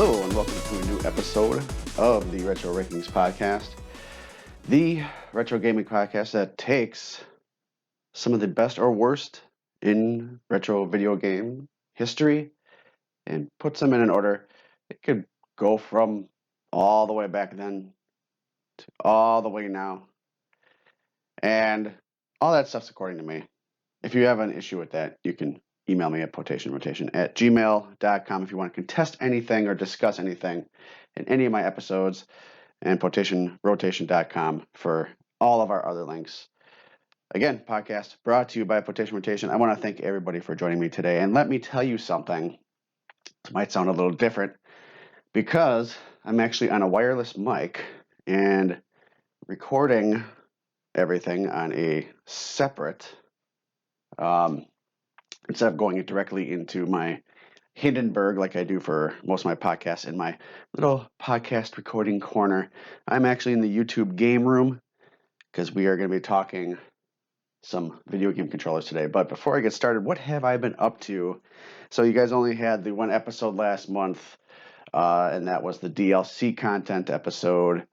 Hello and welcome to a new episode of the Retro Rankings Podcast, the retro gaming podcast that takes some of the best or worst in retro video game history and puts them in an order. It could go from all the way back then to all the way now, and all that stuff's according to me. If you have an issue with that, you can email me at potationrotation@gmail.com if you want to contest anything or discuss anything in any of my episodes, and potationrotation.com for all of our other links. Again, podcast brought to you by Potation Rotation. I want to thank everybody for joining me today. And let me tell you something. It might sound a little different because I'm actually on a wireless mic and recording everything on a separate, instead of going directly into my Hindenburg like I do for most of my podcasts in my little podcast recording corner. I'm actually in the YouTube game room because we are going to be talking some video game controllers today. But before I get started, what have I been up to? So you guys only had the one episode last month, and that was the DLC content episode.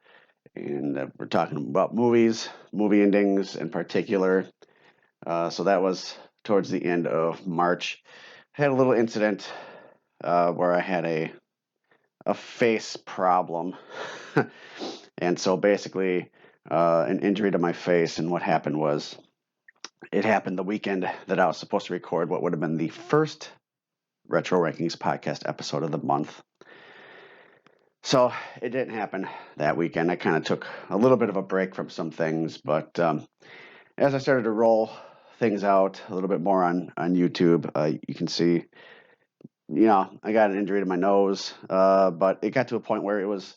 And we're talking about movies, movie endings in particular. So that was towards the end of March. I had a little incident where I had a face problem. And so basically an injury to my face. And what happened was, it happened the weekend that I was supposed to record what would have been the first Retro Rankings podcast episode of the month. So it didn't happen that weekend. I kind of took a little bit of a break from some things, but as I started to roll things out a little bit more on YouTube, you can see, I got an injury to my nose, but it got to a point where it was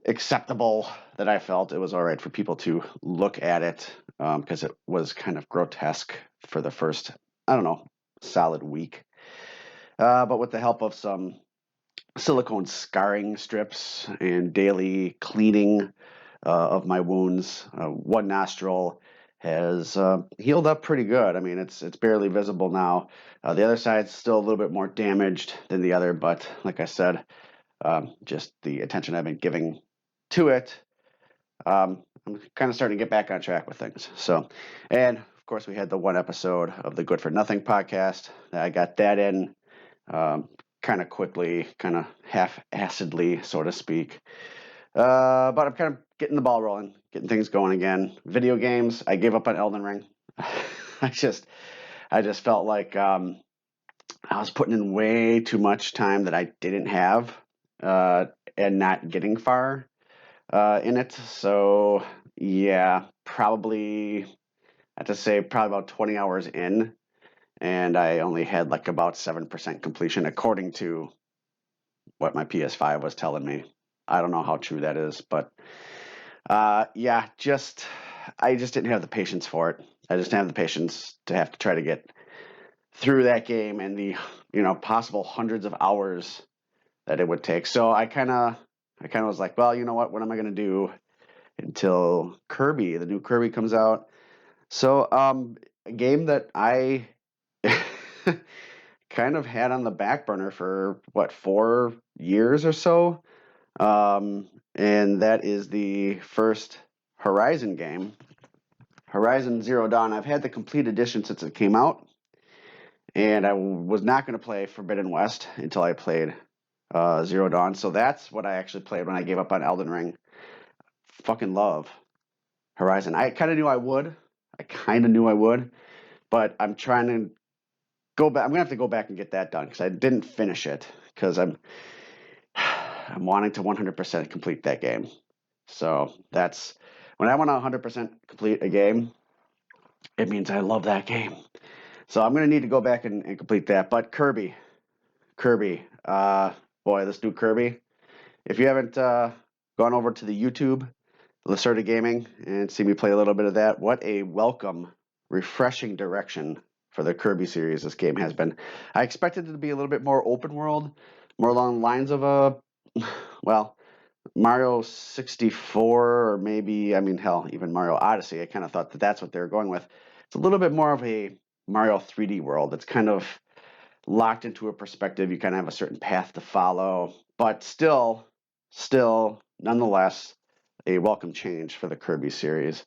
acceptable that I felt it was all right for people to look at it, because it was kind of grotesque for the first, solid week. But with the help of some silicone scarring strips and daily cleaning of my wounds, one nostril has healed up pretty good. I mean, it's barely visible now. The other side's still a little bit more damaged than the other, but like I said, just the attention I've been giving to it, I'm kind of starting to get back on track with things. So, and of course, we had the one episode of the Good for Nothing podcast. I got that in kind of quickly, kind of half-assedly, so to speak. But I'm kind of getting the ball rolling, getting things going again. Video games, I gave up on Elden Ring. I just felt like I was putting in way too much time that I didn't have, and not getting far in it. So yeah, probably, I have to say probably about 20 hours in, and I only had like about 7% completion according to what my PS5 was telling me. I don't know how true that is, but I just didn't have the patience for it. I just didn't have the patience to have to try to get through that game and the possible hundreds of hours that it would take. So I kind of was like, well, you know what am I going to do until Kirby, the new Kirby, comes out? So a game that I kind of had on the back burner for 4 years or so, and that is the first Horizon game, Horizon Zero Dawn. I've had the complete edition since it came out, and I was not going to play Forbidden West until I played Zero Dawn. So that's what I actually played when I gave up on Elden Ring. Fucking love Horizon. I kind of knew I would, but I'm trying to go back. I'm gonna have to go back and get that done because I didn't finish it because I'm wanting to 100% complete that game. So that's when I want to 100% complete a game, it means I love that game. So I'm gonna need to go back and complete that. But Kirby, boy, this new Kirby. If you haven't gone over to the YouTube, Lacerta Gaming, and see me play a little bit of that, what a welcome, refreshing direction for the Kirby series this game has been. I expected it to be a little bit more open world, more along the lines of Mario 64, or maybe, even Mario Odyssey. I kind of thought that that's what they were going with. It's a little bit more of a Mario 3D world. It's kind of locked into a perspective. You kind of have a certain path to follow, but still, nonetheless, a welcome change for the Kirby series.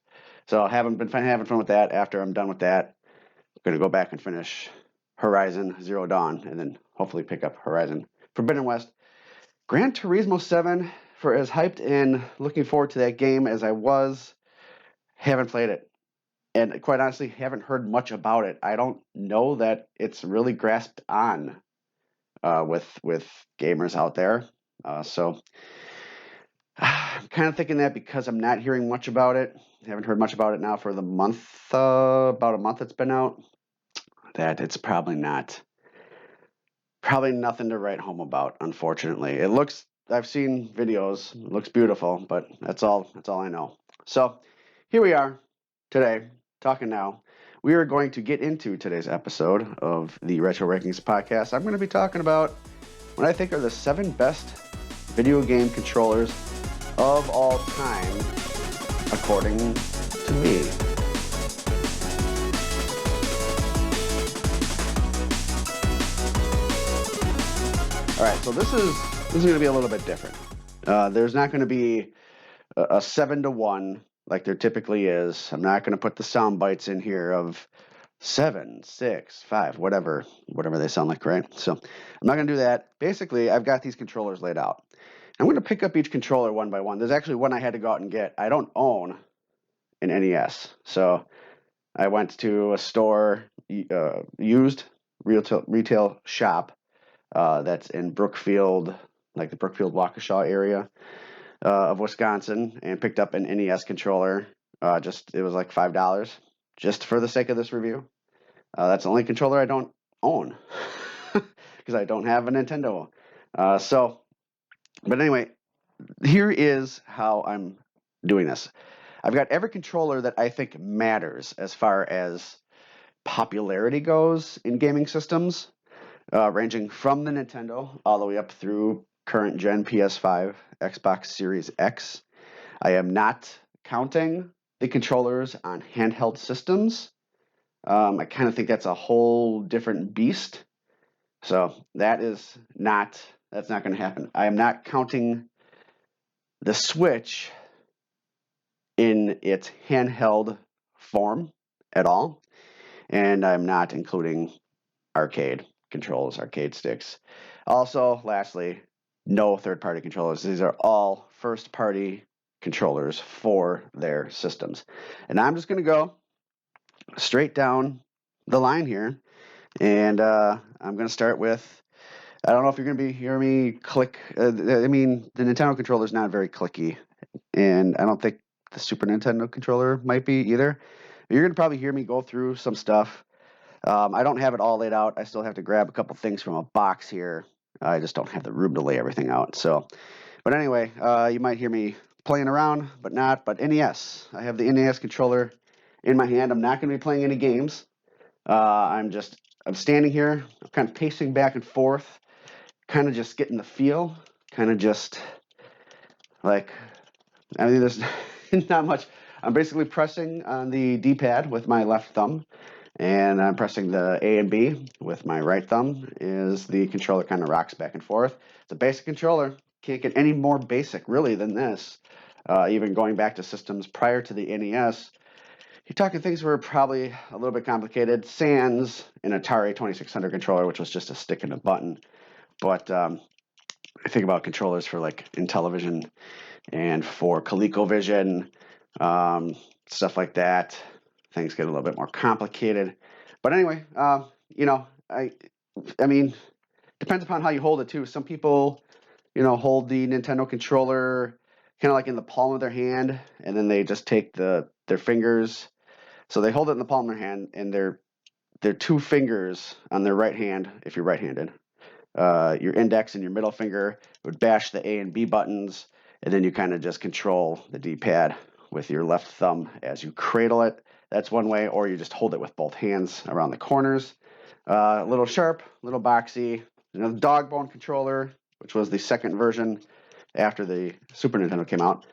So having fun with that. After I'm done with that, I'm going to go back and finish Horizon Zero Dawn, and then hopefully pick up Horizon Forbidden West. Gran Turismo 7, for as hyped and looking forward to that game as I was, haven't played it. And quite honestly, haven't heard much about it. I don't know that it's really grasped on with gamers out there. So I'm kind of thinking that because I'm not hearing much about it, haven't heard much about it now for the month, about a month it's been out, that it's probably nothing to write home about, unfortunately. I've seen videos, it looks beautiful, but that's all I know. So here we are today, talking now. We are going to get into today's episode of the Retro Rankings podcast. I'm going to be talking about what I think are the 7 best video game controllers of all time, according to me. All right, so this is going to be a little bit different. There's not going to be a 7-to-1 like there typically is. I'm not going to put the sound bites in here of 7, 6, 5, whatever they sound like, right? So I'm not going to do that. Basically, I've got these controllers laid out. I'm going to pick up each controller one by one. There's actually one I had to go out and get. I don't own an NES, so I went to a store, used retail shop that's in Brookfield, like the Brookfield Waukesha area of Wisconsin, and picked up an NES controller. It was like $5, just for the sake of this review. That's the only controller I don't own because I don't have a Nintendo. But anyway, here is how I'm doing this. I've got every controller that I think matters as far as popularity goes in gaming systems, ranging from the Nintendo all the way up through current gen PS5, Xbox Series X. I am not counting the controllers on handheld systems. I kind of think that's a whole different beast. So that's not going to happen. I am not counting the Switch in its handheld form at all. And I'm not including arcade controls, arcade sticks. Also, lastly, no third-party controllers. These are all first-party controllers for their systems. And I'm just going to go straight down the line here. And I'm going to start with, I don't know if you're going to be hearing me click. The Nintendo controller is not very clicky. And I don't think the Super Nintendo controller might be either. You're going to probably hear me go through some stuff. I don't have it all laid out. I still have to grab a couple things from a box here. I just don't have the room to lay everything out. But anyway, you might hear me playing around, but not. But NES. I have the NES controller in my hand. I'm not going to be playing any games. I'm standing here, I'm kind of pacing back and forth, kind of just getting the feel, kind of just like, there's not much. I'm basically pressing on the D-pad with my left thumb, and I'm pressing the A and B with my right thumb as the controller kind of rocks back and forth. It's a basic controller. Can't get any more basic, really, than this. Even going back to systems prior to the NES, you're talking things were probably a little bit complicated. Sans an Atari 2600 controller, which was just a stick and a button. But I think about controllers for like Intellivision and for ColecoVision, stuff like that. Things get a little bit more complicated. But anyway, I mean, depends upon how you hold it too. Some people, hold the Nintendo controller kind of like in the palm of their hand, and then they just take their fingers. So they hold it in the palm of their hand, and their 2 fingers on their right hand, if you're right-handed, your index and your middle finger would bash the A and B buttons, and then you kind of just control the D-pad with your left thumb as you cradle it. That's one way, or you just hold it with both hands around the corners. A little sharp, a little boxy. The dog bone controller, which was the second version after the Super Nintendo came out.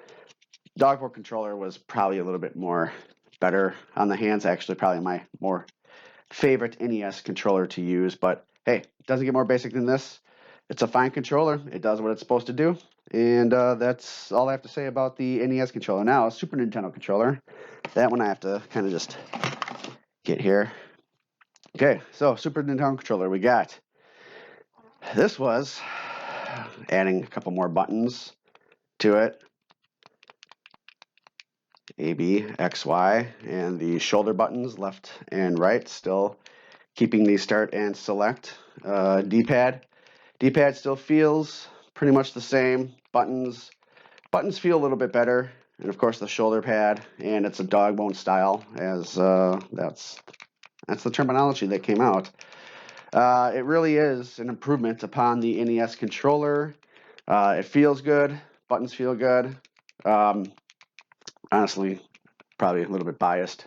Dog bone controller was probably a little bit more better on the hands. Actually, probably my more favorite NES controller to use. But hey, it doesn't get more basic than this. it's a fine controller. It does what it's supposed to do. And that's all I have to say about the NES controller. Now, a Super Nintendo controller. That one I have to kind of just get here. Okay, so Super Nintendo controller. We got, this was adding a couple more buttons to it. A, B, X, Y, and the shoulder buttons, left and right, still keeping the start and select. D-pad. D-pad still feels pretty much the same. Buttons feel a little bit better. And of course the shoulder pad, and it's a dog bone style, as that's the terminology that came out. It really is an improvement upon the NES controller. It feels good. Buttons feel good. Honestly, probably a little bit biased.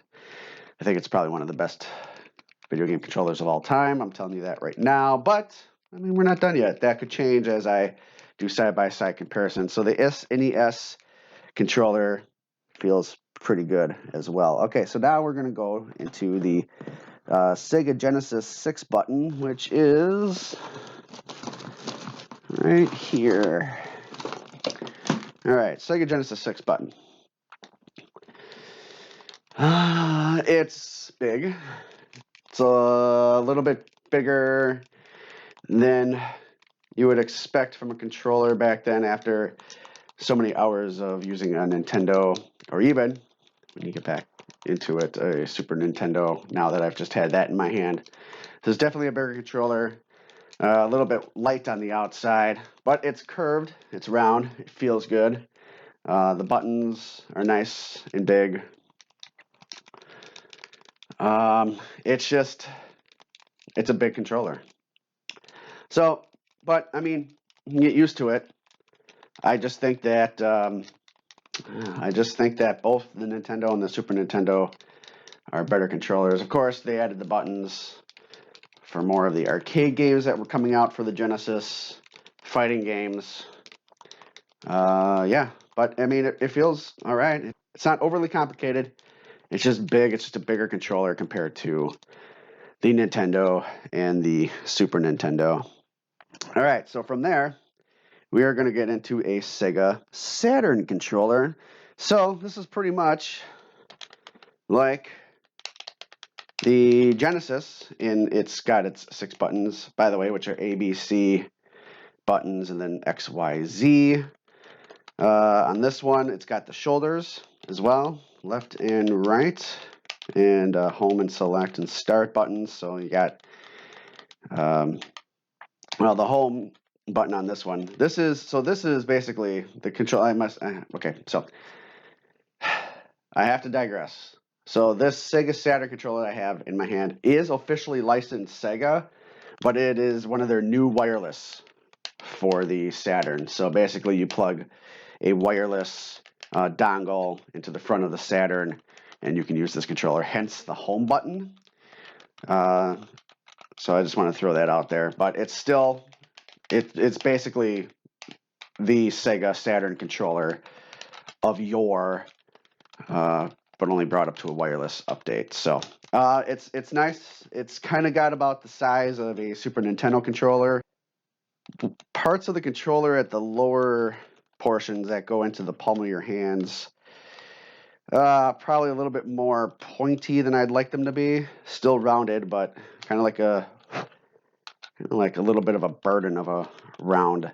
I think it's probably one of the best video game controllers of all time. I'm telling you that right now. But, I mean, we're not done yet. That could change as I do side-by-side comparisons. So the NES controller feels pretty good as well. Okay, so now we're going to go into the Sega Genesis 6 button, which is right here. All right, Sega Genesis 6 button. It's big. It's a little bit bigger than you would expect from a controller back then after so many hours of using a Nintendo, or even, when you get back into it, a Super Nintendo, now that I've just had that in my hand. This is definitely a bigger controller. A little bit light on the outside, but it's curved, it's round, it feels good. The buttons are nice and big. It's a big controller. So, but I mean, you can get used to it. I just think that both the Nintendo and the Super Nintendo are better controllers. Of course, they added the buttons for more of the arcade games that were coming out for the Genesis, fighting games. Yeah, but I mean, it feels all right. It's not overly complicated. It's just big. It's just a bigger controller compared to the Nintendo and the Super Nintendo. All right, so from there, we are going to get into a Sega Saturn controller. So this is pretty much like the Genesis, and it's got its 6 buttons, by the way, which are A, B, C buttons, and then X, Y, Z. On this one, it's got the shoulders as well, left and right, and home and select and start buttons. So you got, well, the home button on this one. This is basically the control. Okay, so I have to digress. So this Sega Saturn controller I have in my hand is officially licensed Sega, but it is one of their new wireless for the Saturn. So basically you plug a wireless dongle into the front of the Saturn, and you can use this controller, hence the home button. So I just want to throw that out there, but it's still, it's basically the Sega Saturn controller of yore, but only brought up to a wireless update. So it's nice. It's kind of got about the size of a Super Nintendo controller. Parts of the controller at the lower portions that go into the palm of your hands, probably a little bit more pointy than I'd like them to be. Still rounded, but kind of like a little bit of a burden of a round.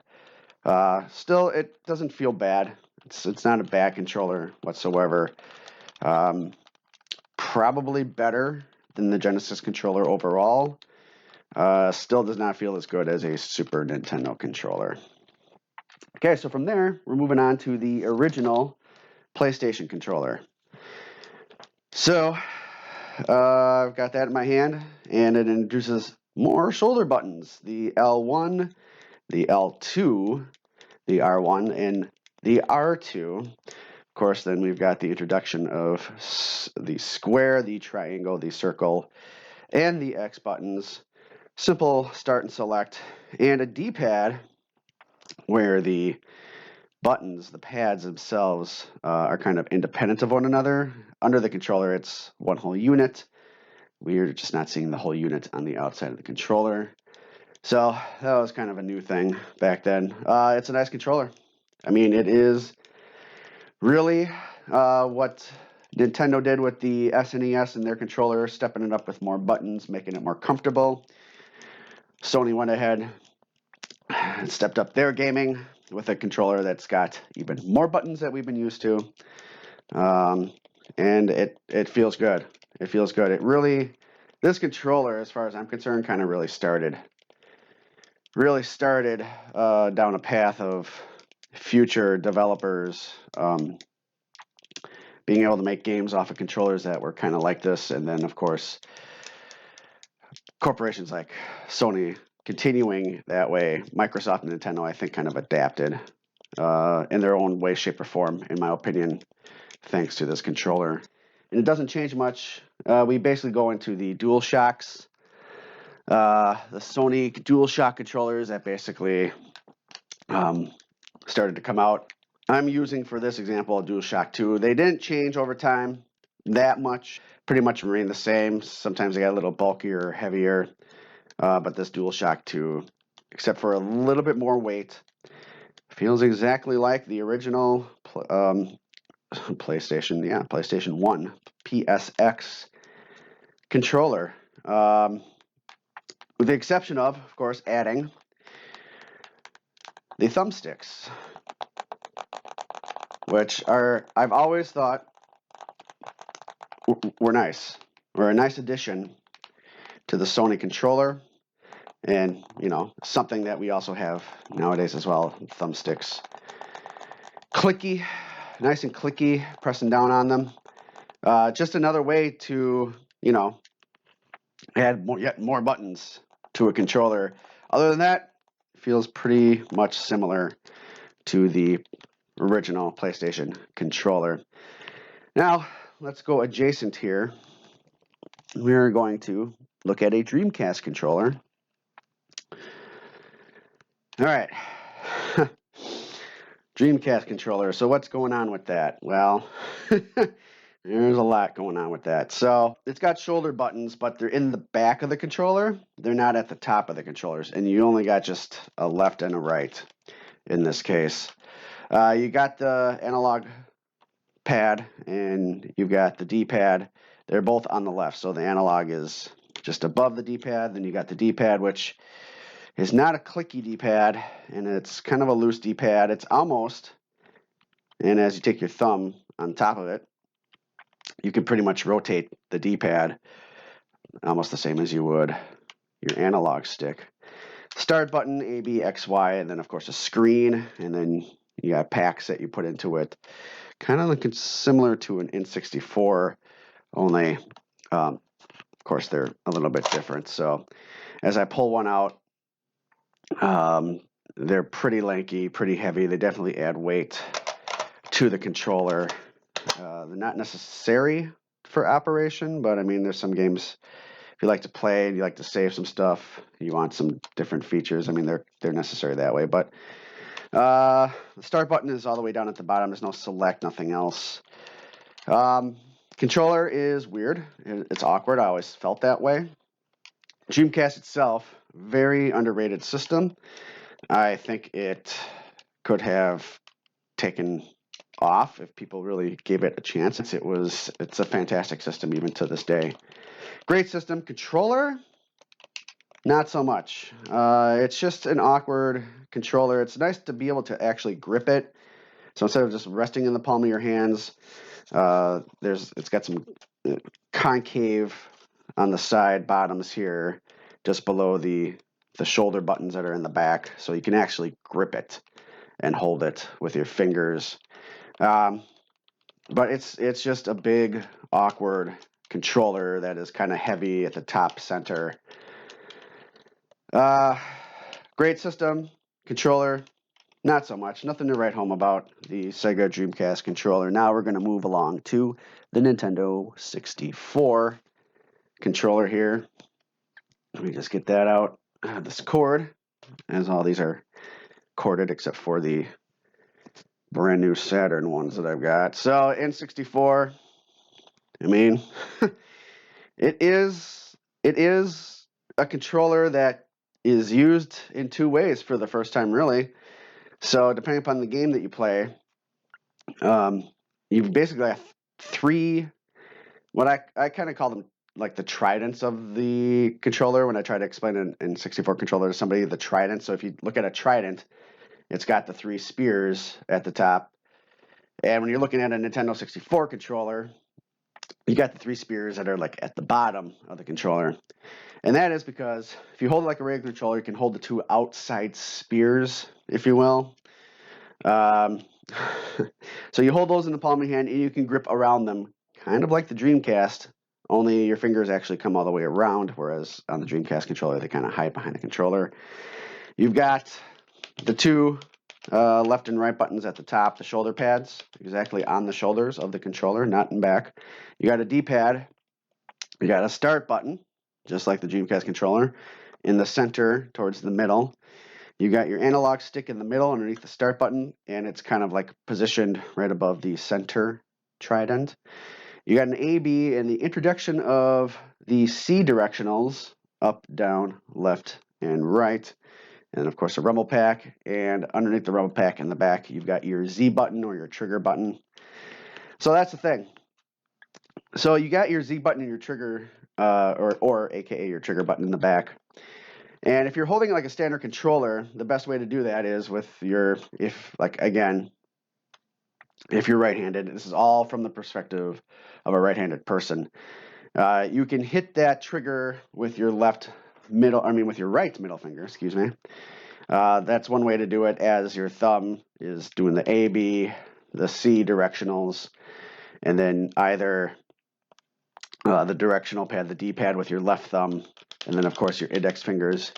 Still, it doesn't feel bad. It's not a bad controller whatsoever. Probably better than the Genesis controller overall. Still does not feel as good as a Super Nintendo controller. Okay, so from there, we're moving on to the original PlayStation controller. So, I've got that in my hand, and it introduces more shoulder buttons. The L1, the L2, the R1, and the R2. Of course, then we've got the introduction of the square, the triangle, the circle, and the X buttons. Simple start and select, and a D-pad where the buttons, the pads themselves, are kind of independent of one another. Under the controller, it's one whole unit. We're just not seeing the whole unit on the outside of the controller. So that was kind of a new thing back then. It's a nice controller. I mean, it is really what Nintendo did with the SNES and their controller, stepping it up with more buttons, making it more comfortable. Sony went ahead and stepped up their gaming with a controller that's got even more buttons that we've been used to. And it feels good. It feels good. This controller, as far as I'm concerned, kind of really started down a path of future developers being able to make games off of controllers that were kind of like this. And then, of course, corporations like Sony continuing that way. Microsoft and Nintendo, I think, kind of adapted in their own way, shape, or form, in my opinion, thanks to this controller. And it doesn't change much. We basically go into the DualShocks, the Sony DualShock controllers that basically started to come out. I'm using, for this example, a DualShock 2. They didn't change over time that much. Pretty much remain the same. Sometimes they got a little bulkier, heavier. But this DualShock 2, except for a little bit more weight, feels exactly like the original PlayStation 1 PSX controller. With the exception of course, adding the thumbsticks, which I've always thought were nice, or a nice addition to the Sony controller, and something that we also have nowadays as well. Thumbsticks, clicky, nice and clicky, pressing down on them. Just another way to add yet more buttons to a controller. Other than that, it feels pretty much similar to the original PlayStation controller. Now, let's go adjacent here. We're going to look at a Dreamcast controller. All right. Dreamcast controller. So what's going on with that? Well, there's a lot going on with that. So it's got shoulder buttons, but they're in the back of the controller. They're not at the top of the controllers. And you only got just a left and a right in this case. You got the analog pad and you've got the D-pad. They're both on the left. So the analog is just above the D-pad. Then you got the D-pad, which is not a clicky D-pad, and it's kind of a loose D-pad. It's almost, and as you take your thumb on top of it, you can pretty much rotate the D-pad almost the same as you would your analog stick. Start button, A, B, X, Y, and then of course a screen, and then you got packs that you put into it. Kind of looking similar to an N64, only of course they're a little bit different. So as I pull one out, they're pretty lanky, pretty heavy. They definitely add weight to the controller. They're not necessary for operation, but I mean, there's some games if you like to play and you like to save some stuff, you want some different features. I mean, they're necessary that way. But the start button is all the way down at the bottom. There's no select, nothing else. Controller is weird. It's awkward. I always felt that way. Dreamcast itself, very underrated system. I think it could have taken off if people really gave it a chance. It's a fantastic system even to this day. Great system. Controller, not so much. It's just an awkward controller. It's nice to be able to actually grip it. So instead of just resting in the palm of your hands, it's got some concave on the side bottoms here, just below the shoulder buttons that are in the back, so you can actually grip it and hold it with your fingers. But it's just a big, awkward controller that is kind of heavy at the top center. Great system, controller, not so much. Nothing to write home about the Sega Dreamcast controller. Now we're going to move along to the Nintendo 64 controller here. Let me just get that out. This cord, as all these are corded except for the brand new Saturn ones that I've got. So N64, I mean, it is a controller that is used in two ways for the first time, really. So depending upon the game that you play, you've basically got three, what I kind of call them like the tridents of the controller when I try to explain it in 64 controller to somebody, the trident. So if you look at a trident, it's got the three spears at the top. And when you're looking at a Nintendo 64 controller, you got the three spears that are like at the bottom of the controller. And that is because if you hold it like a regular controller, you can hold the two outside spears, if you will. So you hold those in the palm of your hand and you can grip around them, kind of like the Dreamcast, only your fingers actually come all the way around, whereas on the Dreamcast controller, they kind of hide behind the controller. You've got the two left and right buttons at the top, the shoulder pads, exactly on the shoulders of the controller, not in back. You got a D-pad. You got a start button, just like the Dreamcast controller, in the center towards the middle. You got your analog stick in the middle underneath the start button, and it's kind of like positioned right above the center trident. You got an A, B, and the introduction of the C directionals, up, down, left, and right. And of course a rumble pack, and underneath the rumble pack in the back, you've got your Z button or your trigger button. So that's the thing. So you got your Z button and your trigger, or AKA your trigger button in the back. And if you're holding like a standard controller, the best way to do that is with if you're right-handed, this is all from the perspective of a right-handed person. You can hit that trigger with your right middle finger, excuse me. That's one way to do it, as your thumb is doing the A, B, the C directionals, and then either the directional pad, the D-pad with your left thumb, and then of course your index fingers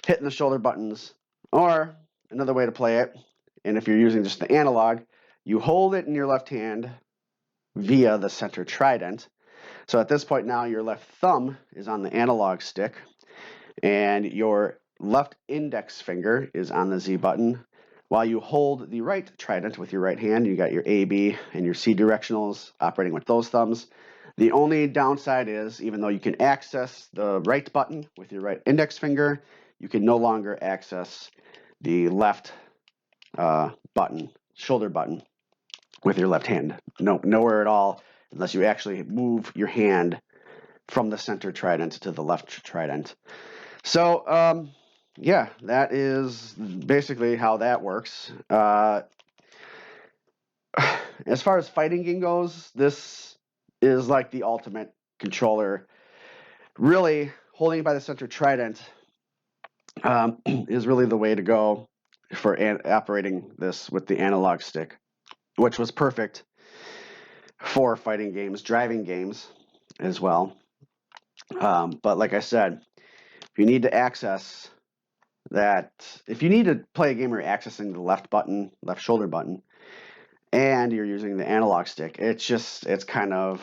hitting the shoulder buttons. Or another way to play it, and if you're using just the analog, you hold it in your left hand via the center trident. So at this point now, your left thumb is on the analog stick, and your left index finger is on the Z button, while you hold the right trident with your right hand. You got your A, B, and your C directionals operating with those thumbs. The only downside is, even though you can access the right button with your right index finger, you can no longer access the left button, shoulder button, with your left hand. Nowhere at all, unless you actually move your hand from the center trident to the left trident. So, yeah, that is basically how that works. As far as fighting game goes, this is like the ultimate controller. Really, holding it by the center trident is really the way to go for operating this with the analog stick, which was perfect for fighting games, driving games as well. But like I said, if you need to access that, if you need to play a game where you're accessing the left shoulder button, and you're using the analog stick, it's kind of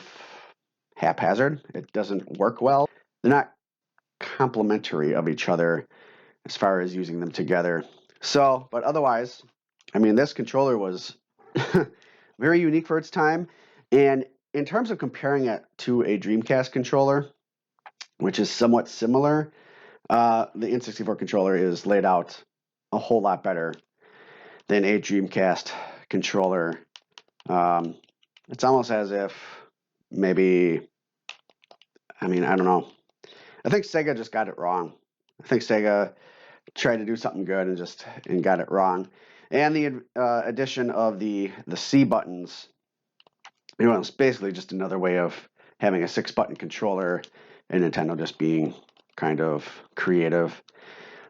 haphazard. It doesn't work well. They're not complementary of each other as far as using them together. So, but otherwise, I mean, this controller was very unique for its time. And in terms of comparing it to a Dreamcast controller, which is somewhat similar, the N64 controller is laid out a whole lot better than a Dreamcast controller. It's almost as if maybe, I don't know. I think Sega just got it wrong. I think Sega tried to do something good and got it wrong. And the addition of the C buttons, it's basically just another way of having a 6-button controller, and Nintendo just being kind of creative.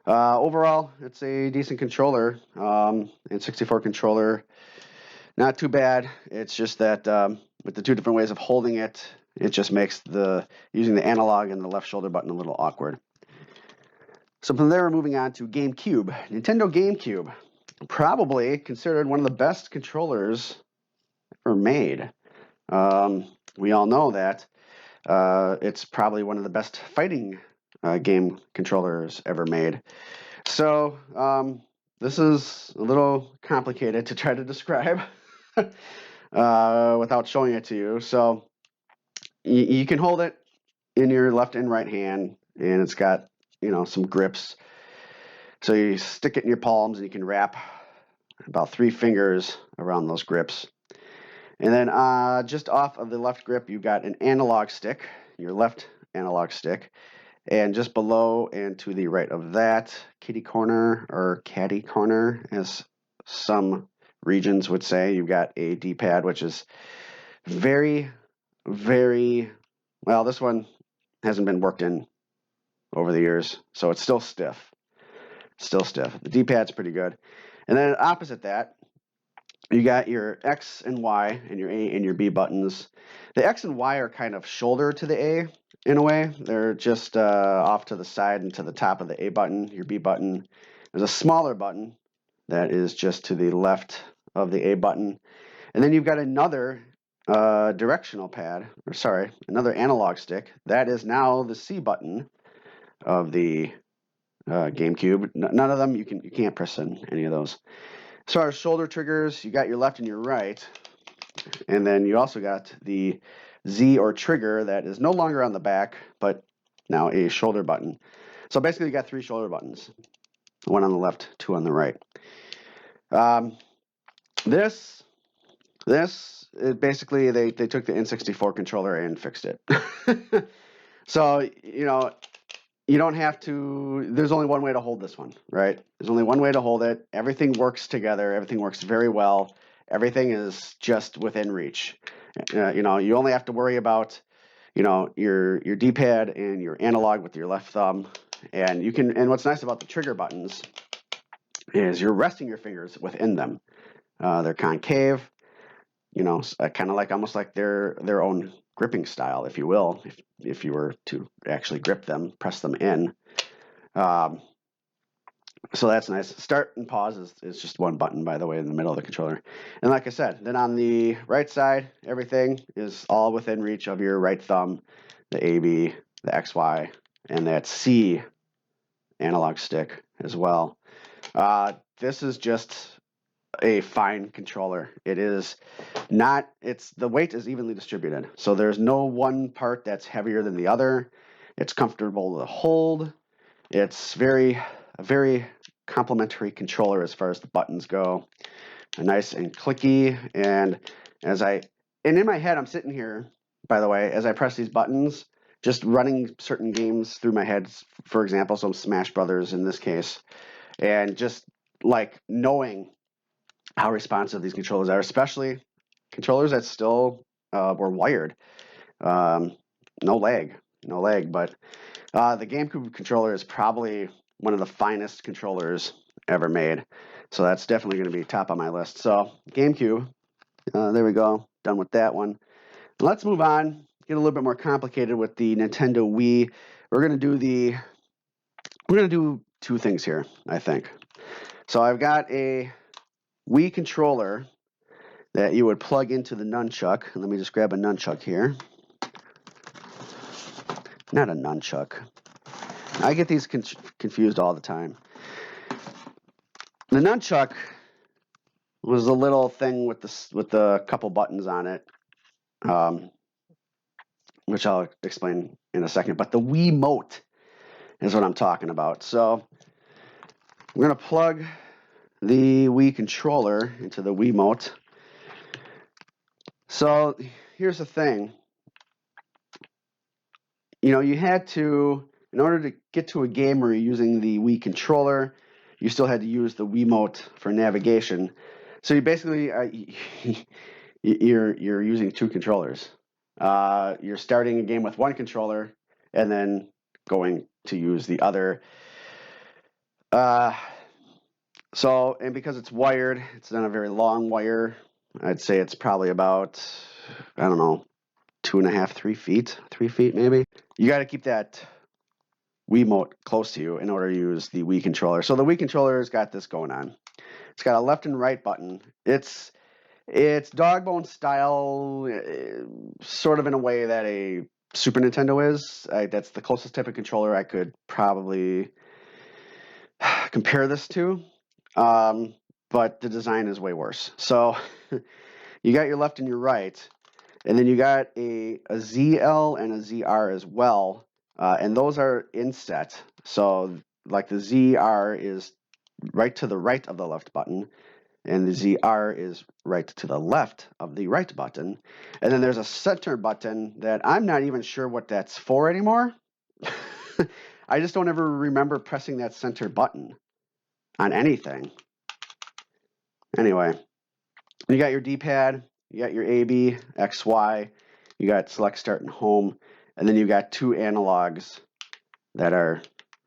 Overall, it's a decent controller. N64 controller, not too bad. It's just that with the two different ways of holding it, it just makes using the analog and the left shoulder button a little awkward. So from there, we're moving on to GameCube. Nintendo GameCube, probably considered one of the best controllers ever made. We all know that. It's probably one of the best fighting game controllers ever made. So this is a little complicated to try to describe without showing it to you. So you can hold it in your left and right hand, and it's got some grips. So you stick it in your palms and you can wrap about 3 fingers around those grips. And then just off of the left grip, you've got an analog stick, your left analog stick. And just below and to the right of that, kitty corner or caddy corner, as some regions would say, you've got a D-pad, which is very, very, well, this one hasn't been worked in over the years, so it's still stiff. Still stiff. The D-pad's pretty good. And then opposite that, you got your X and Y and your A and your B buttons. The X and Y are kind of shoulder to the A in a way. They're just off to the side and to the top of the A button, your B button. There's a smaller button that is just to the left of the A button. And then you've got another directional pad, or sorry, another analog stick. That is now the C button of the GameCube. None of them, you can't press in any of those. As far as shoulder triggers, you got your left and your right, and then you also got the Z or trigger that is no longer on the back, but now a shoulder button. So basically you got 3 shoulder buttons, 1 on the left, 2 on the right. This basically they took the N64 controller and fixed it. So, you don't have to, there's only one way to hold this one, right? There's only one way to hold it. Everything works together. Everything works very well. Everything is just within reach. You only have to worry about, your D-pad and your analog with your left thumb. And what's nice about the trigger buttons is you're resting your fingers within them. They're concave, kind of like almost like their own gripping style, if you will, if you were to actually grip them, press them in. So that's nice. Start and pause is just one button, by the way, in the middle of the controller. And like I said, then on the right side, everything is all within reach of your right thumb, the AB, the XY, and that C analog stick as well. This is just a fine controller. It is not, the weight is evenly distributed. So there's no one part that's heavier than the other. It's comfortable to hold. It's a very complimentary controller as far as the buttons go. Nice and clicky. And in my head, I'm sitting here, by the way, as I press these buttons, just running certain games through my head, for example, some Smash Brothers in this case, and just like knowing how responsive these controllers are, especially controllers that still were wired. No lag, but the GameCube controller is probably one of the finest controllers ever made. So that's definitely going to be top on my list. So GameCube, there we go, done with that one. Let's move on, get a little bit more complicated with the Nintendo Wii. We're going to do 2 things here, I think. So I've got a Wii controller that you would plug into the nunchuck. Let me just grab a nunchuck here. Not a nunchuck. I get these confused all the time. The nunchuck was a little thing with the couple buttons on it, which I'll explain in a second. But the Wiimote is what I'm talking about. So we're going to plug the Wii controller into the Wiimote. So here's the thing. You had to, in order to get to a game where you're using the Wii controller, you still had to use the Wiimote for navigation. So you basically, you're using 2 controllers. You're starting a game with 1 controller and then going to use the other. And because it's wired, it's not a very long wire. I'd say it's probably about, 2.5, 3 feet, 3 feet maybe. You got to keep that Wiimote close to you in order to use the Wii controller. So the Wii controller has got this going on. It's got a left and right button. It's dog bone style, sort of in a way that a Super Nintendo is. That's the closest type of controller I could probably compare this to. But the design is way worse. So you got your left and your right, and then you got a ZL and a ZR as well. And those are inset. So like the ZR is right to the right of the left button, and the ZR is right to the left of the right button. And then there's a center button that I'm not even sure what that's for anymore. I just don't ever remember pressing that center button on anything. Anyway, you got your D-pad, you got your A, B, X, Y, you got select, start, and home, and then you got two analogs that are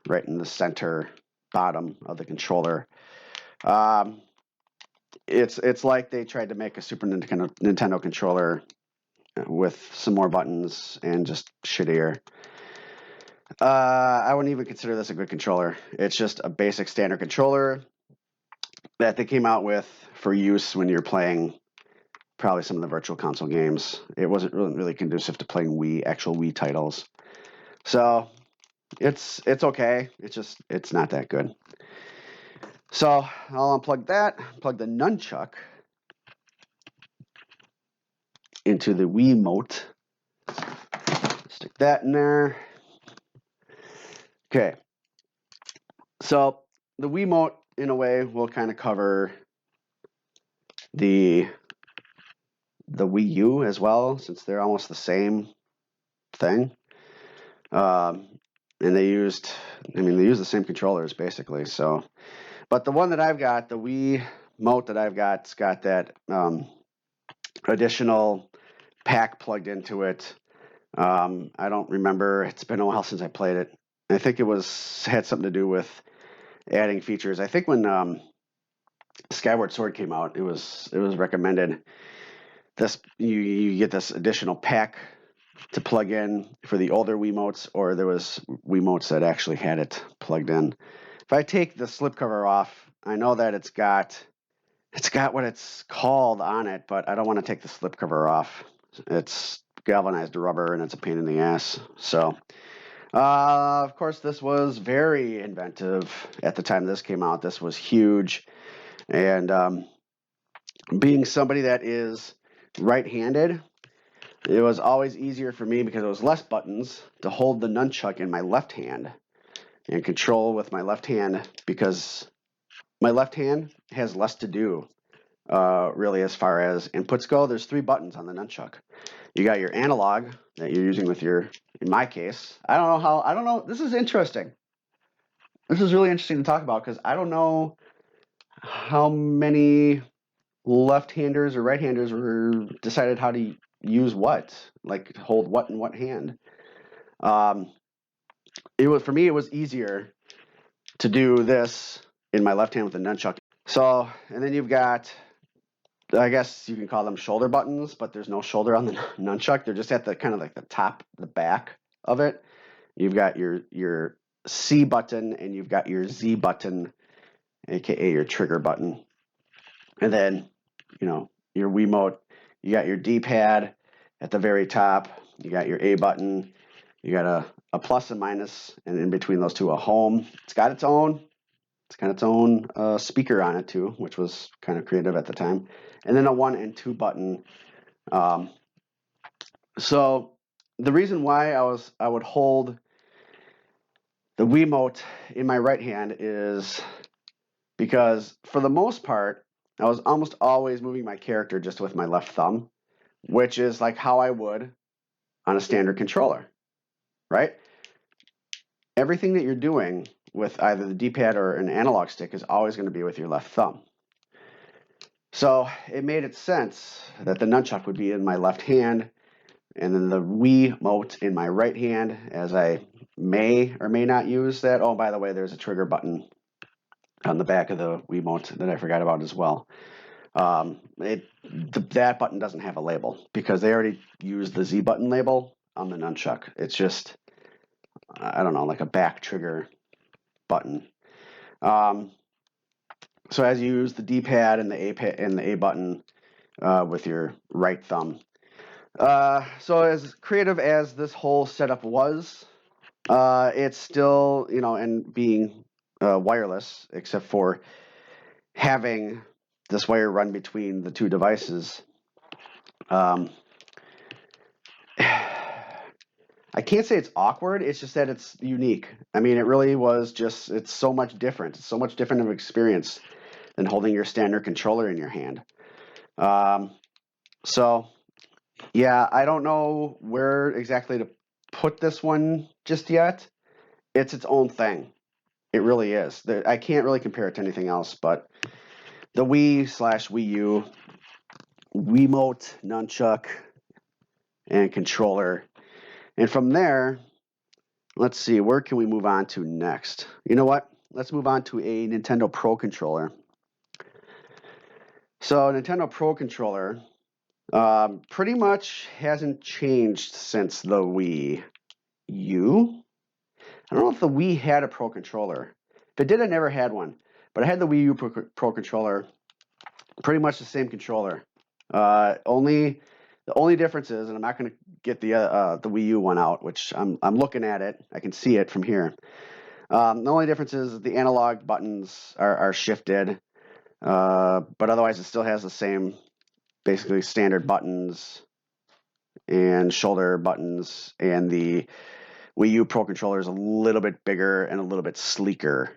right in the center bottom of the controller. It's like they tried to make a Super Nintendo controller with some more buttons and just shittier. I wouldn't even consider this a good controller. It's just a basic standard controller that they came out with for use when you're playing probably some of the virtual console games. It wasn't really conducive to playing actual Wii titles. So it's okay. It's not that good. So I'll unplug that, plug the nunchuck into the Wiimote. Stick that in there. Okay. So the Wiimote, in a way, will kind of cover the Wii U as well, since they're almost the same thing. And they use the same controllers basically. So, but the one that I've got, the Wiimote that I've got, it's got that additional pack plugged into it. I don't remember. It's been a while since I played it. I think it had something to do with adding features. I think when Skyward Sword came out, it was recommended this you get this additional pack to plug in for the older Wiimotes, or there was Wiimotes that actually had it plugged in. If I take the slipcover off, I know that it's got what it's called on it, but I don't want to take the slipcover off. It's galvanized rubber and it's a pain in the ass. So, of course, this was very inventive at the time this came out. This was huge, and being somebody that is right-handed, it was always easier for me because it was less buttons to hold the nunchuck in my left hand and control with my left hand, because my left hand has less to do, really, as far as inputs go. There's 3 buttons on the nunchuck. You got your analog that you're using with in my case, I don't know, this is interesting. This is really interesting to talk about because I don't know how many left-handers or right-handers decided how to use what, like hold what in what hand. For me, it was easier to do this in my left hand with the nunchuck. So, and then you've got, I guess you can call them shoulder buttons, but there's no shoulder on the nunchuck. They're just at the kind of like the top, the back of it. You've got your C button and you've got your Z button, aka your trigger button. And then, your Wiimote, you got your D-pad at the very top. You got your A button. You got a plus and minus, and in between those two, a home. It's got its own speaker on it too, which was kind of creative at the time. And then a 1 and 2 button. So the reason why I would hold the Wiimote in my right hand is because for the most part, I was almost always moving my character just with my left thumb, which is like how I would on a standard controller, right? Everything that you're doing with either the D-pad or an analog stick is always going to be with your left thumb. So it made sense that the nunchuck would be in my left hand and then the Wiimote in my right hand, as I may or may not use that. Oh, by the way, there's a trigger button on the back of the Wiimote that I forgot about as well. That button doesn't have a label because they already used the Z button label on the nunchuck. It's just, I don't know, like a back trigger button. So as you use the D-pad and the A button with your right thumb. So as creative as this whole setup was, it's still, and being wireless, except for having this wire run between the two devices. I can't say it's awkward. It's just that it's unique. I mean, it really was just, it's so much different. It's so much different of an experience than holding your standard controller in your hand. So, yeah, I don't know where exactly to put this one just yet. It's its own thing. It really is. I can't really compare it to anything else, but the Wii/Wii U, Wiimote, nunchuck, and controller. And from there, let's see, where can we move on to next? You know what? Let's move on to a Nintendo Pro Controller. So, Nintendo Pro Controller pretty much hasn't changed since the Wii U. I don't know if the Wii had a Pro Controller. If it did, I never had one. But I had the Wii U Pro Controller, pretty much the same controller. The only difference is, and I'm not going to get the Wii U one out, which I'm looking at it. I can see it from here. The only difference is the analog buttons are shifted, but otherwise it still has the same, basically standard buttons and shoulder buttons, and the Wii U Pro Controller is a little bit bigger and a little bit sleeker.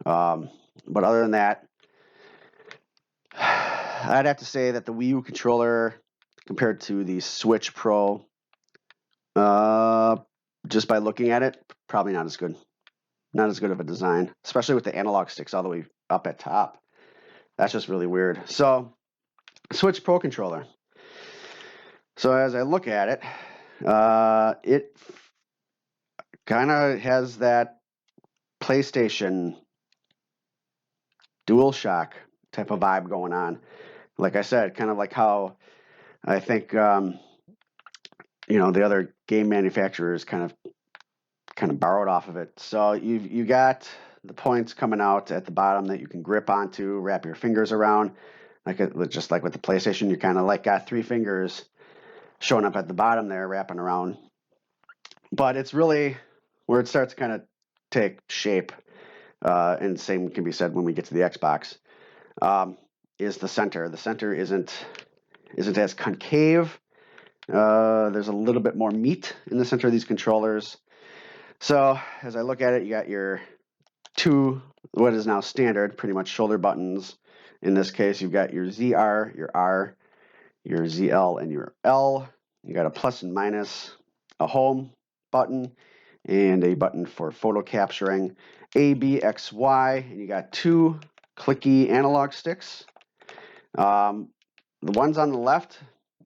But other than that, I'd have to say that the Wii U controller compared to the Switch Pro, just by looking at it, probably not as good. Not as good of a design, especially with the analog sticks all the way up at top. That's just really weird. So, Switch Pro Controller. So as I look at it, it kind of has that PlayStation DualShock type of vibe going on. Like I said, kind of like how I think the other game manufacturers kind of borrowed off of it. So you got the points coming out at the bottom that you can grip onto, wrap your fingers around, just like with the PlayStation. You kind of like got 3 fingers showing up at the bottom there, wrapping around. But it's really where it starts to kind of take shape, and same can be said when we get to the Xbox. Is the center. The center isn't as concave. There's a little bit more meat in the center of these controllers. So as I look at it, you got your 2, what is now standard, pretty much shoulder buttons. In this case, you've got your ZR, your R, your ZL, and your L. You got a plus and minus, a home button, and a button for photo capturing, A, B, X, Y, and you got 2 clicky analog sticks. The ones on the left,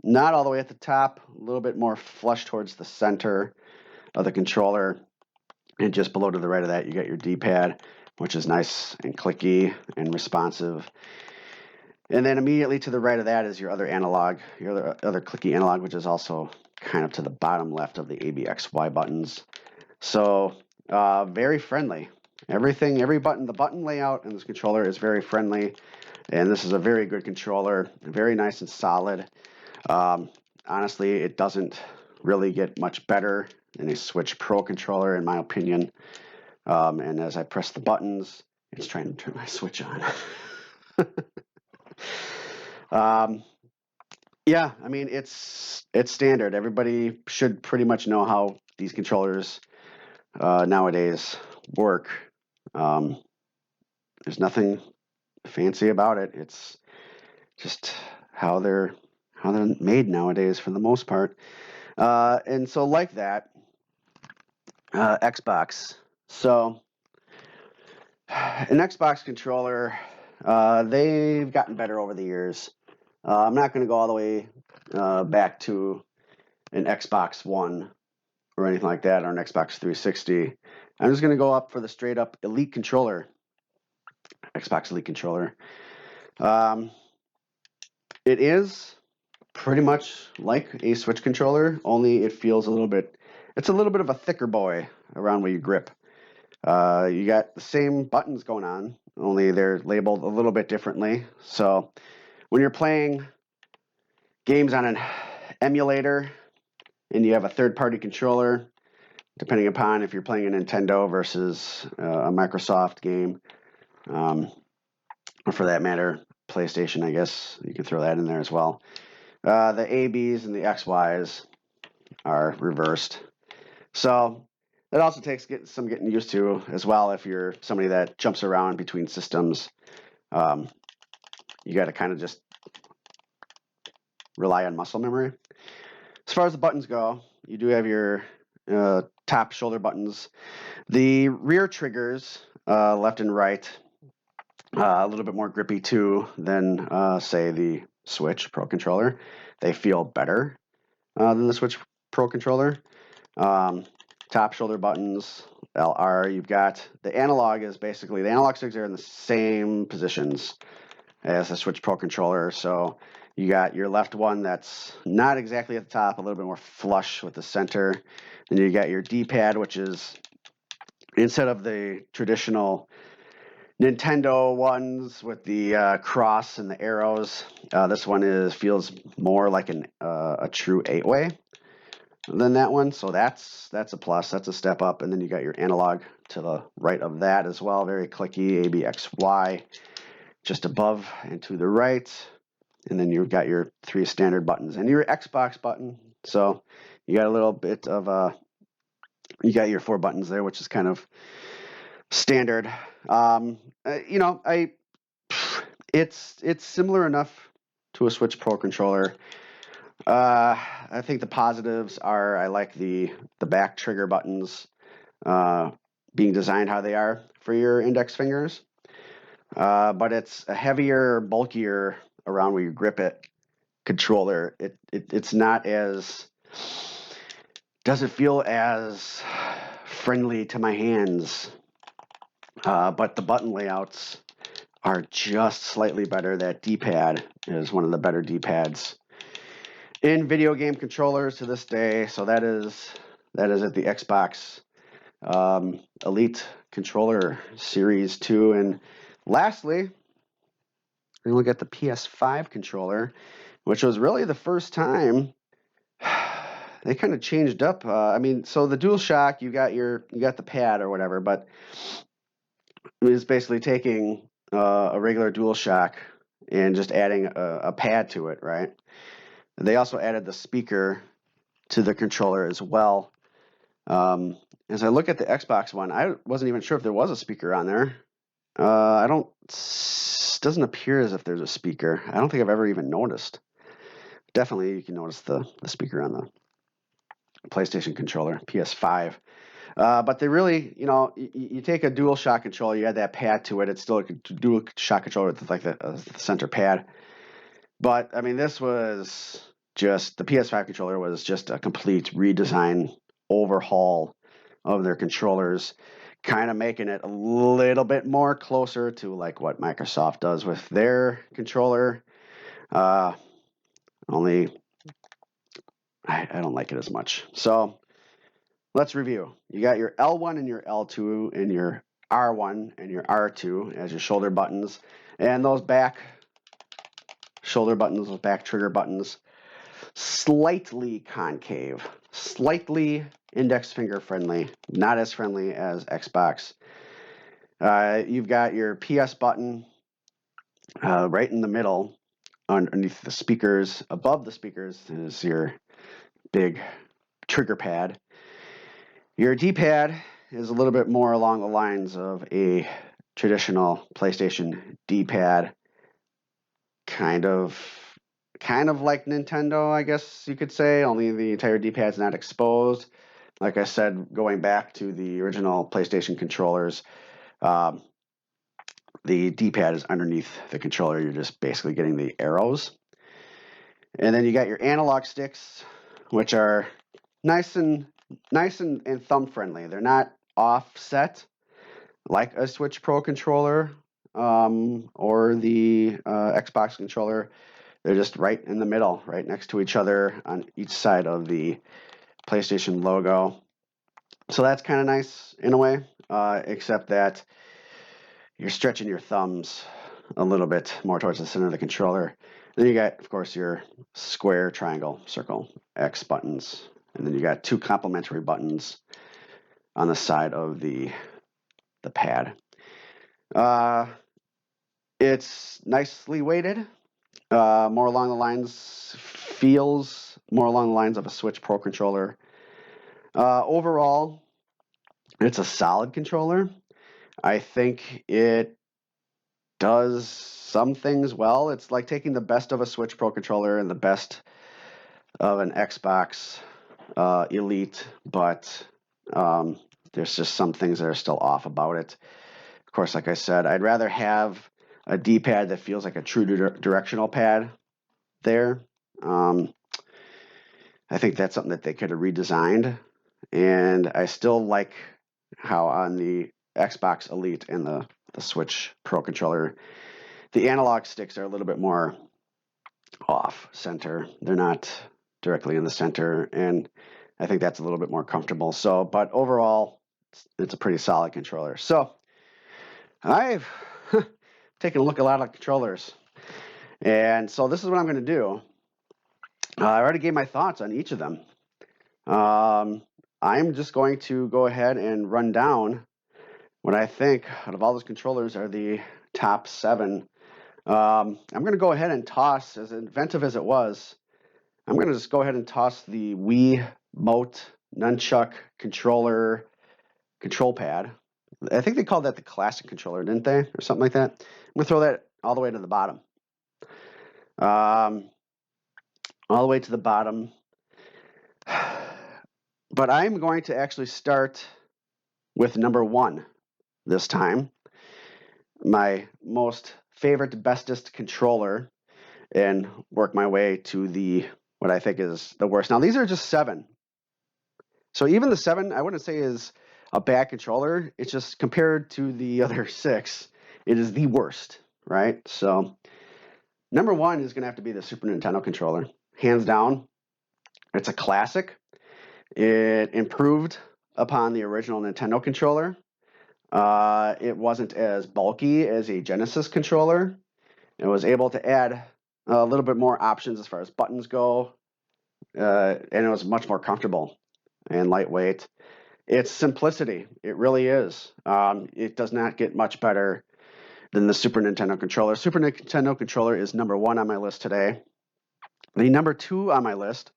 not all the way at the top, a little bit more flush towards the center of the controller. And just below to the right of that, you got your D-pad, which is nice and clicky and responsive. And then immediately to the right of that is your other analog, your other clicky analog, which is also kind of to the bottom left of the ABXY buttons. So very friendly. Every button, the button layout in this controller is very friendly. And this is a very good controller, very nice and solid. Honestly, it doesn't really get much better than a Switch Pro controller, in my opinion. And as I press the buttons, it's trying to turn my Switch on. Yeah, I mean, it's standard. Everybody should pretty much know how these controllers nowadays work. There's nothing fancy about it. It's just how they're made nowadays for the most part. And so like that, Xbox. So an Xbox controller, they've gotten better over the years. I'm not going to go all the way back to an Xbox One or anything like that, or an Xbox 360. I'm just going to go up for the straight up Elite controller, Xbox Elite controller. It is pretty much like a Switch controller, only it feels it's a little bit of a thicker boy around where you grip. You got the same buttons going on, only they're labeled a little bit differently. So when you're playing games on an emulator and you have a third-party controller, depending upon if you're playing a Nintendo versus a Microsoft game, or for that matter, PlayStation, I guess you can throw that in there as well. The ABs and the XYs are reversed. So that also takes some getting used to as well. If you're somebody that jumps around between systems, you got to kind of just rely on muscle memory. As far as the buttons go, you do have your top shoulder buttons. The rear triggers, left and right, a little bit more grippy too than, say, the Switch Pro Controller. They feel better than the Switch Pro Controller. Top shoulder buttons, LR. You've got the analog is basically the analog sticks are in the same positions as the Switch Pro Controller. So you got your left one that's not exactly at the top, a little bit more flush with the center. And you got your D-pad, which is instead of the traditional Nintendo ones with the cross and the arrows, this one feels more like a true 8-way than that one. So that's a plus. That's a step up. And then you got your analog to the right of that as well. Very clicky, A, B, X, Y, just above and to the right. And then you've got your 3 standard buttons and your Xbox button. So you got a little bit of you got your 4 buttons there, which is kind of standard. It's similar enough to a Switch Pro Controller. I think the positives are I like the back trigger buttons being designed how they are for your index fingers. But it's a heavier, bulkier around where you grip it controller. It's not as doesn't feel as friendly to my hands. But the button layouts are just slightly better. That D-pad is one of the better D-pads in video game controllers to this day. So that is at the Xbox Elite Controller Series 2. And lastly, we look at the PS5 controller, which was really the first time they kind of changed up. So the DualShock, you got the pad or whatever, but it was basically taking a regular DualShock and just adding a pad to it, right? They also added the speaker to the controller as well. As I look at the Xbox one, I wasn't even sure if there was a speaker on there. Doesn't appear as if there's a speaker. I don't think I've ever even noticed. Definitely you can notice the speaker on the PlayStation controller, PS5. But they really, you take a DualShock controller, you add that pad to it. It's still a DualShock controller with like the center pad. But I mean, this was just the PS5 controller was just a complete redesign, overhaul of their controllers, kind of making it a little bit more closer to like what Microsoft does with their controller. Only I don't like it as much. So let's review. You got your L1 and your L2 and your R1 and your R2 as your shoulder buttons. And those back shoulder buttons, those back trigger buttons, slightly concave, slightly index finger friendly, not as friendly as Xbox. You've got your PS button right in the middle underneath the speakers. Above the speakers is your big trigger pad. Your D-pad is a little bit more along the lines of a traditional PlayStation D-pad, kind of like Nintendo, I guess you could say, only the entire D-pad's not exposed. Like I said, going back to the original PlayStation controllers, the D-pad is underneath the controller. You're just basically getting the arrows. And then you got your analog sticks, which are nice and thumb friendly. They're not offset like a Switch Pro controller or the Xbox controller. They're just right in the middle, right next to each other on each side of the PlayStation logo. So that's kind of nice in a way, except that you're stretching your thumbs a little bit more towards the center of the controller. Then you got, of course, your square, triangle, circle, X buttons. And then you got 2 complementary buttons on the side of the pad. It's nicely weighted. Feels more along the lines of a Switch Pro controller. Overall, it's a solid controller. I think it does some things well. It's like taking the best of a Switch Pro controller and the best of an Xbox Elite, but there's just some things that are still off about it. Of course, like I said, I'd rather have a D-pad that feels like a true directional pad there. I think that's something that they could have redesigned. And I still like how on the Xbox Elite and the Switch Pro controller, the analog sticks are a little bit more off center. They're not directly in the center. And I think that's a little bit more comfortable. So, but overall, it's a pretty solid controller. So I've taken a look at a lot of controllers. And so this is what I'm going to do. I already gave my thoughts on each of them. I'm just going to go ahead and run down what I think out of all those controllers are the top 7. I'm going to go ahead and toss, as inventive as it was, I'm going to just go ahead and toss the Wii Mote Nunchuck controller control pad. I think they called that the classic controller, didn't they? Or something like that. I'm going to throw that all the way to the bottom. All the way to the bottom. But I'm going to actually start with number 1 this time. My most favorite, bestest controller, and work my way to the what I think is the worst. Now, these are just 7. So even the 7, I wouldn't say is a bad controller. It's just compared to the other 6, it is the worst, right? So number 1 is going to have to be the Super Nintendo controller. Hands down, it's a classic. It improved upon the original Nintendo controller. It wasn't as bulky as a Genesis controller. It was able to add a little bit more options as far as buttons go, and it was much more comfortable and lightweight. It's simplicity. It really is. It does not get much better than the Super Nintendo controller. Super Nintendo controller is number 1 on my list today. The number 2 on my list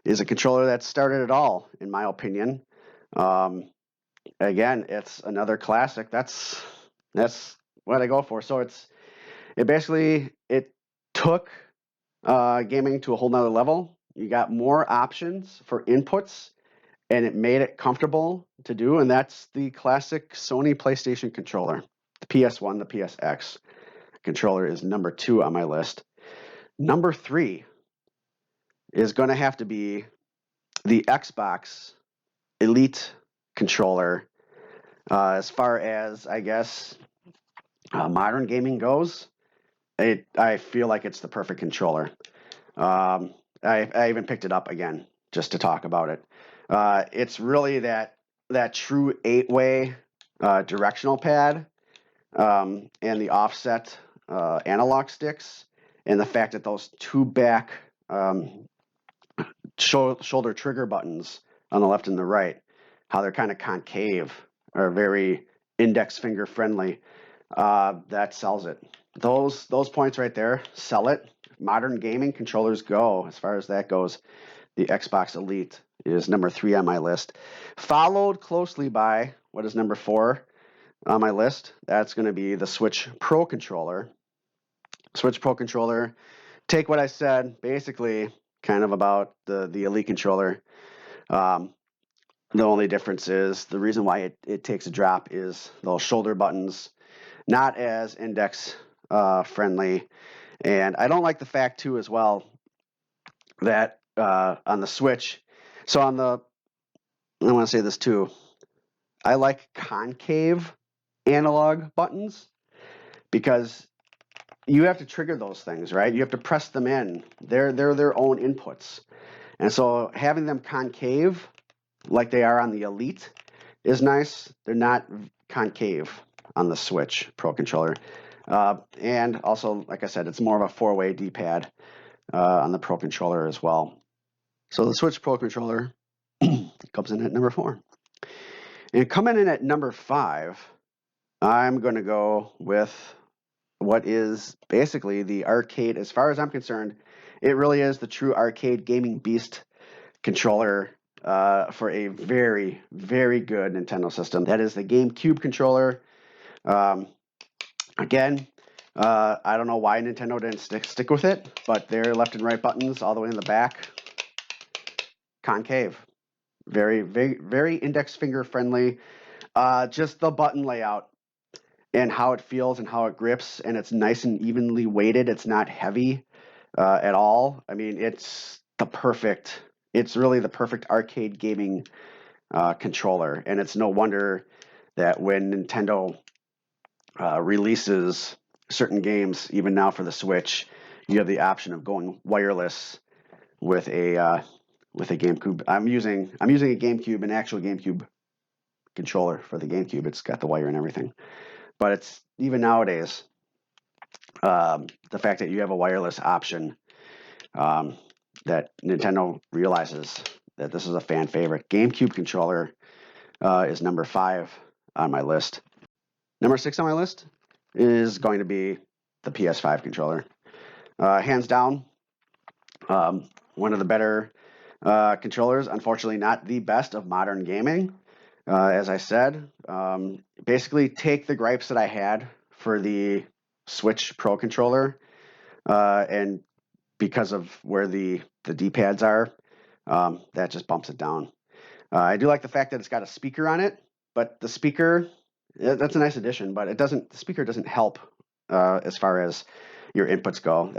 is a controller that started it all, in my opinion. Again, it's another classic. That's what I go for. So it basically took gaming to a whole nother level. You got more options for inputs, and it made it comfortable to do. And that's the classic Sony PlayStation controller. The PS1, the PSX controller is number 2 on my list. Number 3 is going to have to be the Xbox Elite controller. As far as, I guess, modern gaming goes, I feel like it's the perfect controller. I even picked it up again just to talk about it. It's really that true 8-way directional pad, and the offset analog sticks, and the fact that those 2 back shoulder trigger buttons on the left and the right, how they're kind of concave, are very index finger friendly. That sells it. Those points right there sell it. Modern gaming controllers go. As far as that goes, the Xbox Elite is number 3 on my list, followed closely by what is number 4 on my list. That's going to be the Switch Pro controller. Switch Pro controller. Take what I said, basically, kind of about the Elite controller. The only difference is the reason why it takes a drop is those shoulder buttons, not as index friendly. And I don't like the fact, too, as well, that on the Switch, so I want to say this, too, I like concave analog buttons because you have to trigger those things, right? You have to press them in. They're their own inputs. And so having them concave, like they are on the Elite, is nice. They're not concave on the Switch Pro controller. And also, like I said, it's more of a 4-way D-pad on the Pro controller as well. So the Switch Pro controller comes in at number 4. And coming in at number 5, I'm going to go with what is basically the arcade. As far as I'm concerned, it really is the true arcade gaming beast controller for a very, very good Nintendo system. That is the GameCube controller. Again, I don't know why Nintendo didn't stick with it, but their left and right buttons all the way in the back, concave. Very, very, very index finger friendly. Just the button layout and how it feels and how it grips, and it's nice and evenly weighted. It's not heavy at all. I mean, it's really the perfect arcade gaming controller, and it's no wonder that when Nintendo releases certain games, even now for the Switch, you have the option of going wireless with a GameCube. I'm using a GameCube, an actual GameCube controller for the GameCube. It's got the wire and everything, but it's even nowadays the fact that you have a wireless option, that Nintendo realizes that this is a fan favorite. GameCube controller is number 5 on my list. Number 6 on my list is going to be the PS5 controller. Hands down, one of the better controllers. Unfortunately, not the best of modern gaming. As I said, basically take the gripes that I had for the Switch Pro controller, and because of where the D-pads are, that just bumps it down. I do like the fact that it's got a speaker on it, but the speaker, that's a nice addition, but the speaker doesn't help as far as your inputs go.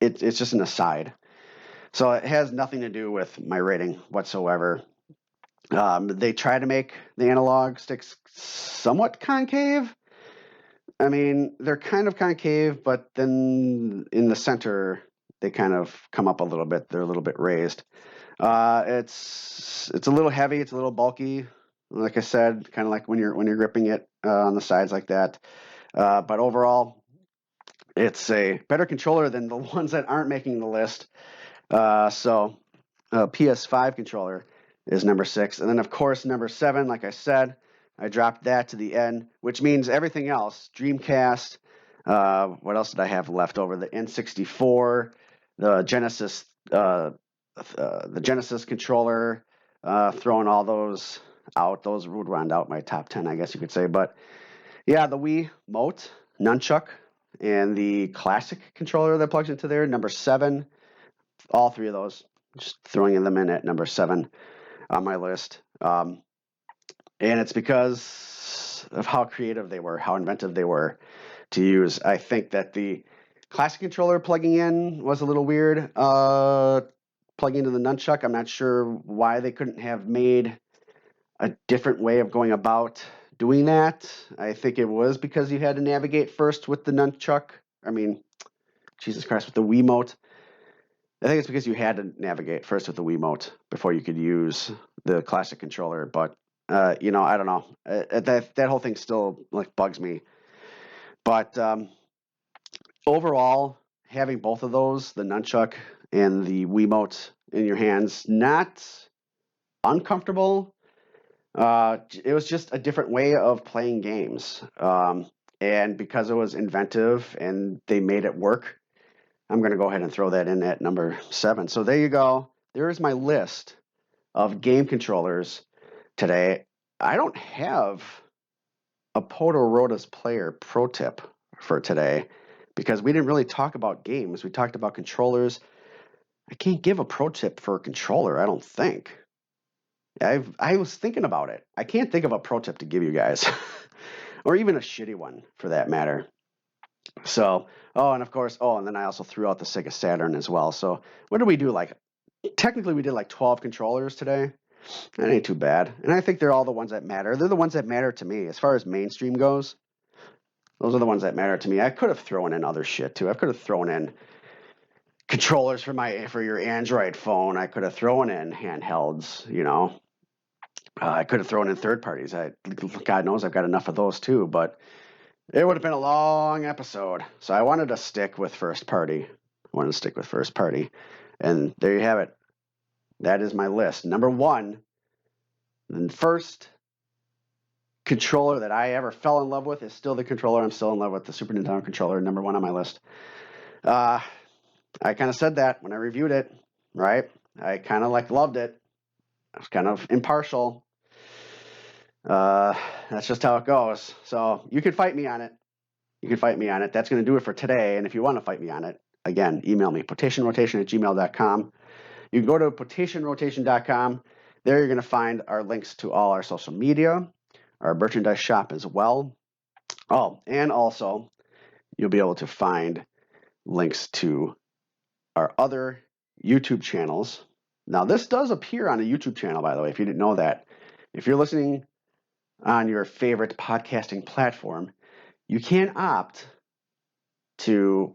It's just an aside. So it has nothing to do with my rating whatsoever. They try to make the analog sticks somewhat concave. I mean, they're kind of concave, but then in the center, they kind of come up a little bit. They're a little bit raised. It's a little heavy. It's a little bulky. Like I said, kind of like when you're gripping it on the sides like that. But overall, it's a better controller than the ones that aren't making the list. So PS5 controller is number 6. And then, of course, number 7, like I said, I dropped that to the end, which means everything else, Dreamcast, what else did I have left over? The N64, the Genesis controller, throwing all those out. Those would round out my top 10, I guess you could say. But yeah, the Wii Mote, Nunchuck, and the classic controller that plugs into there, number 7. All 3 of those, just throwing them in at number 7 on my list. And it's because of how creative they were, how inventive they were to use. I think that the classic controller plugging in was a little weird. Plugging into the nunchuck, I'm not sure why they couldn't have made a different way of going about doing that. I think it was because you had to navigate first with the nunchuck. I mean, Jesus Christ, with the Wiimote. I think it's because you had to navigate first with the Wiimote before you could use the classic controller. But I don't know. That whole thing still bugs me. But overall, having both of those, the nunchuck and the Wiimote in your hands, not uncomfortable. It was just a different way of playing games. And because it was inventive and they made it work, I'm going to go ahead and throw that in at number 7. So there you go. There is my list of game controllers today. I don't have a Rota's Player pro tip for today because we didn't really talk about games. We talked about controllers. I can't give a pro tip for a controller, I don't think. I was thinking about it. I can't think of a pro tip to give you guys, or even a shitty one for that matter. So, and of course, and then I also threw out the Sega Saturn as well. So what did we do? Technically we did 12 controllers today. That ain't too bad. And I think they're all the ones that matter. They're the ones that matter to me. As far as mainstream goes, those are the ones that matter to me. I could have thrown in other shit too. I could have thrown in controllers for your Android phone. I could have thrown in handhelds, I could have thrown in third parties. God knows I've got enough of those too, but it would have been a long episode. So I wanted to stick with first party. And there you have it. That is my list. Number 1, the first controller that I ever fell in love with is still the controller I'm still in love with, the Super Nintendo controller, number 1 on my list. I kind of said that when I reviewed it, right? I kind of loved it. I was kind of impartial. That's just how it goes. So you can fight me on it. That's going to do it for today. And if you want to fight me on it, again, email me, potationrotation@gmail.com. You can go to potationrotation.com. There you're going to find our links to all our social media, our merchandise shop as well. Oh, and also you'll be able to find links to our other YouTube channels. Now, this does appear on a YouTube channel, by the way, if you didn't know that. If you're listening on your favorite podcasting platform, you can opt to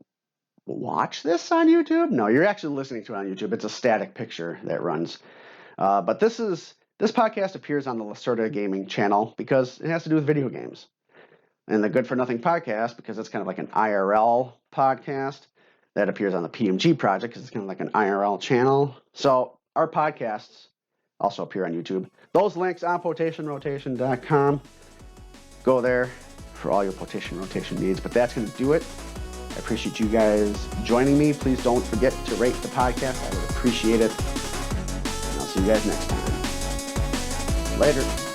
watch this on YouTube. No, you're actually listening to it on YouTube. It's a static picture that runs. But this podcast appears on the Lacerta gaming channel because it has to do with video games. And the Good for Nothing podcast, because it's kind of like an IRL podcast, that appears on the PMG project because it's kind of like an IRL channel. So our podcasts also appear on YouTube. Those links on potationrotation.com. Go there for all your potation rotation needs. But that's going to do it. I appreciate you guys joining me. Please don't forget to rate the podcast. I would appreciate it. And I'll see you guys next time. Later.